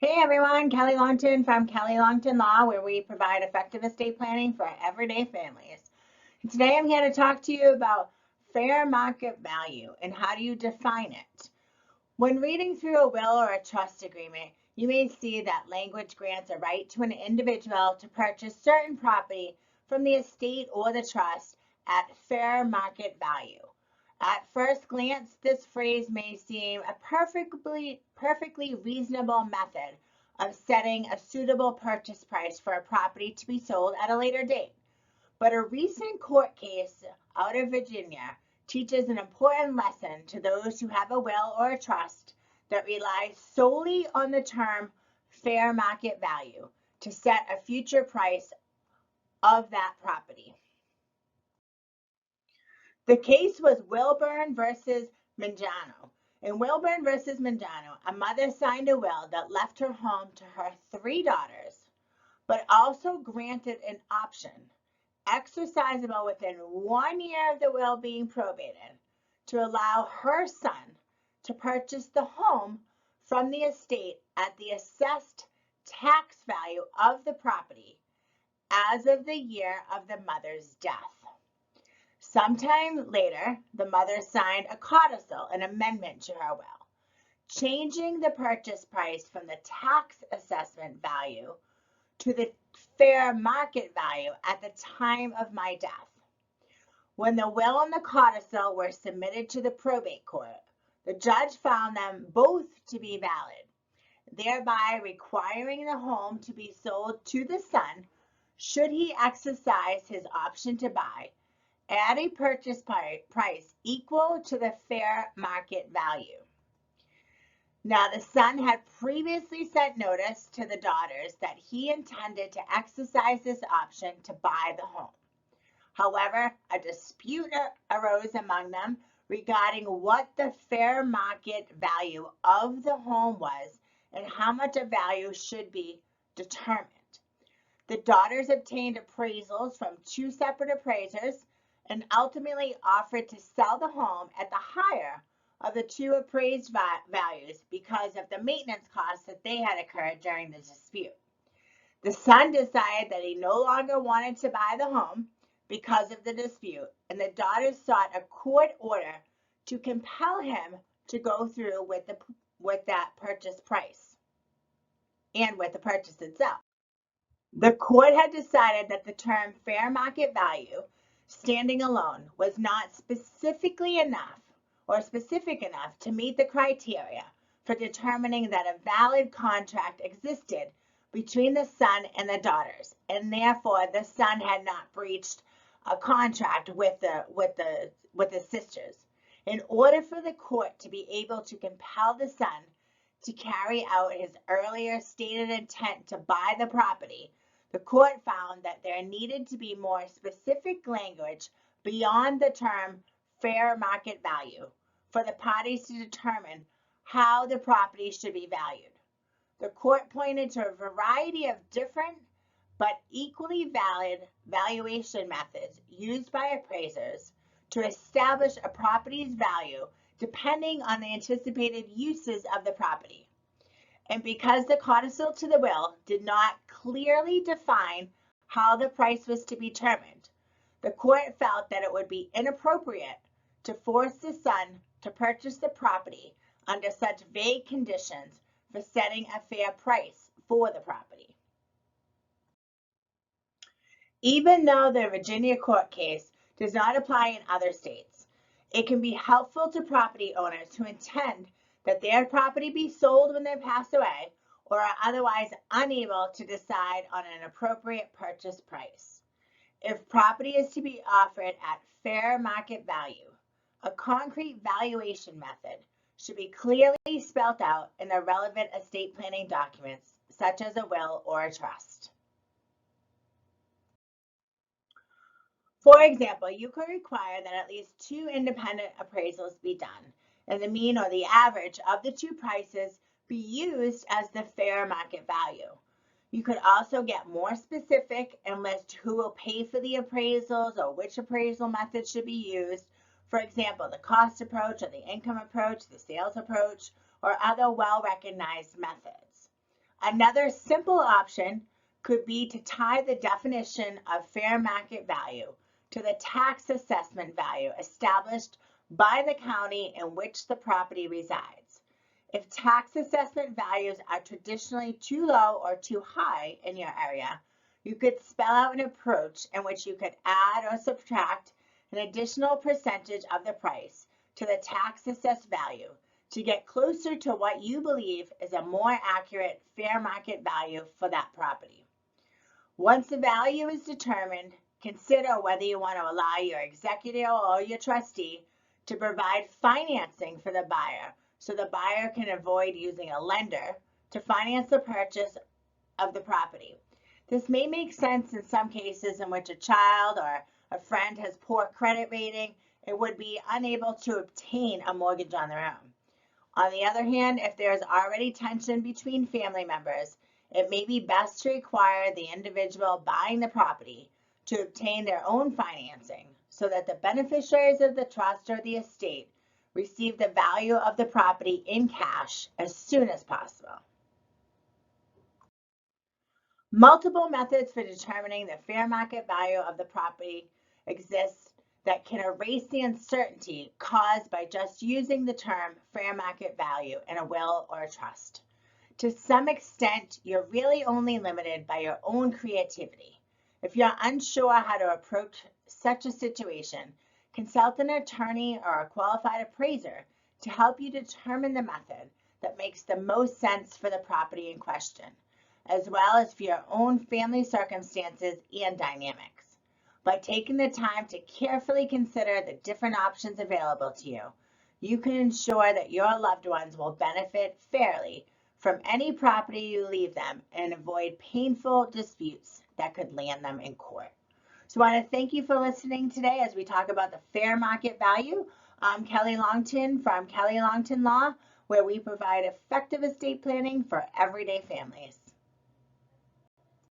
Hey everyone, Kelly Longtin from Kelly Longtin Law, where we provide effective estate planning for everyday families. And today I'm here to talk to you about fair market value and how do you define it. When reading through a will or a trust agreement, you may see that language grants a right to an individual to purchase certain property from the estate or the trust at fair market value. At first glance, this phrase may seem a perfectly reasonable method of setting a suitable purchase price for a property to be sold at a later date. But a recent court case out of Virginia teaches an important lesson to those who have a will or a trust that relies solely on the term fair market value to set a future price of that property. The case was Wilburn versus Mangano. In Wilburn versus Mangano, a mother signed a will that left her home to her 3 daughters, but also granted an option, exercisable within 1 year of the will being probated, to allow her son to purchase the home from the estate at the assessed tax value of the property as of the year of the mother's death. Sometime later, the mother signed a codicil, an amendment to her will, changing the purchase price from the tax assessment value to the fair market value at the time of my death. When the will and the codicil were submitted to the probate court, the judge found them both to be valid, thereby requiring the home to be sold to the son should he exercise his option to buy at a purchase price equal to the fair market value. Now, the son had previously sent notice to the daughters that he intended to exercise this option to buy the home. However, a dispute arose among them regarding what the fair market value of the home was and how much a value should be determined. The daughters obtained appraisals from 2 separate appraisers and ultimately offered to sell the home at the higher of the 2 appraised values because of the maintenance costs that they had occurred during the dispute. The son decided that he no longer wanted to buy the home because of the dispute, and the daughters sought a court order to compel him to go through with that purchase price and with the purchase itself. The court had decided that the term fair market value standing alone was not specific enough to meet the criteria for determining that a valid contract existed between the son and the daughters, and therefore the son had not breached a contract with the sisters. In order for the court to be able to compel the son to carry out his earlier stated intent to buy the property, the court found that there needed to be more specific language beyond the term fair market value for the parties to determine how the property should be valued. The court pointed to a variety of different but equally valid valuation methods used by appraisers to establish a property's value depending on the anticipated uses of the property. And because the codicil to the will did not clearly define how the price was to be determined, the court felt that it would be inappropriate to force the son to purchase the property under such vague conditions for setting a fair price for the property. Even though the Virginia court case does not apply in other states, it can be helpful to property owners who intend that their property be sold when they pass away or are otherwise unable to decide on an appropriate purchase price. If property is to be offered at fair market value, a concrete valuation method should be clearly spelled out in the relevant estate planning documents, such as a will or a trust. For example, you could require that at least 2 independent appraisals be done, and the mean or the average of the 2 prices be used as the fair market value. You could also get more specific and list who will pay for the appraisals or which appraisal method should be used. For example, the cost approach or the income approach, the sales approach, or other well-recognized methods. Another simple option could be to tie the definition of fair market value to the tax assessment value established by the county in which the property resides. If tax assessment values are traditionally too low or too high in your area, you could spell out an approach in which you could add or subtract an additional percentage of the price to the tax assessed value to get closer to what you believe is a more accurate fair market value for that property. Once the value is determined, consider whether you want to allow your executor or your trustee to provide financing for the buyer so the buyer can avoid using a lender to finance the purchase of the property. This may make sense in some cases in which a child or a friend has poor credit rating and would be unable to obtain a mortgage on their own. On the other hand, if there is already tension between family members, it may be best to require the individual buying the property to obtain their own financing so that the beneficiaries of the trust or the estate receive the value of the property in cash as soon as possible. Multiple methods for determining the fair market value of the property exist that can erase the uncertainty caused by just using the term fair market value in a will or a trust. To some extent, you're really only limited by your own creativity. If you're unsure how to approach such a situation, consult an attorney or a qualified appraiser to help you determine the method that makes the most sense for the property in question, as well as for your own family circumstances and dynamics. By taking the time to carefully consider the different options available to you, you can ensure that your loved ones will benefit fairly from any property you leave them and avoid painful disputes that could land them in court. So I want to thank you for listening today as we talk about the fair market value. I'm Kelly Longtin from Kelly Longtin Law, where we provide effective estate planning for everyday families.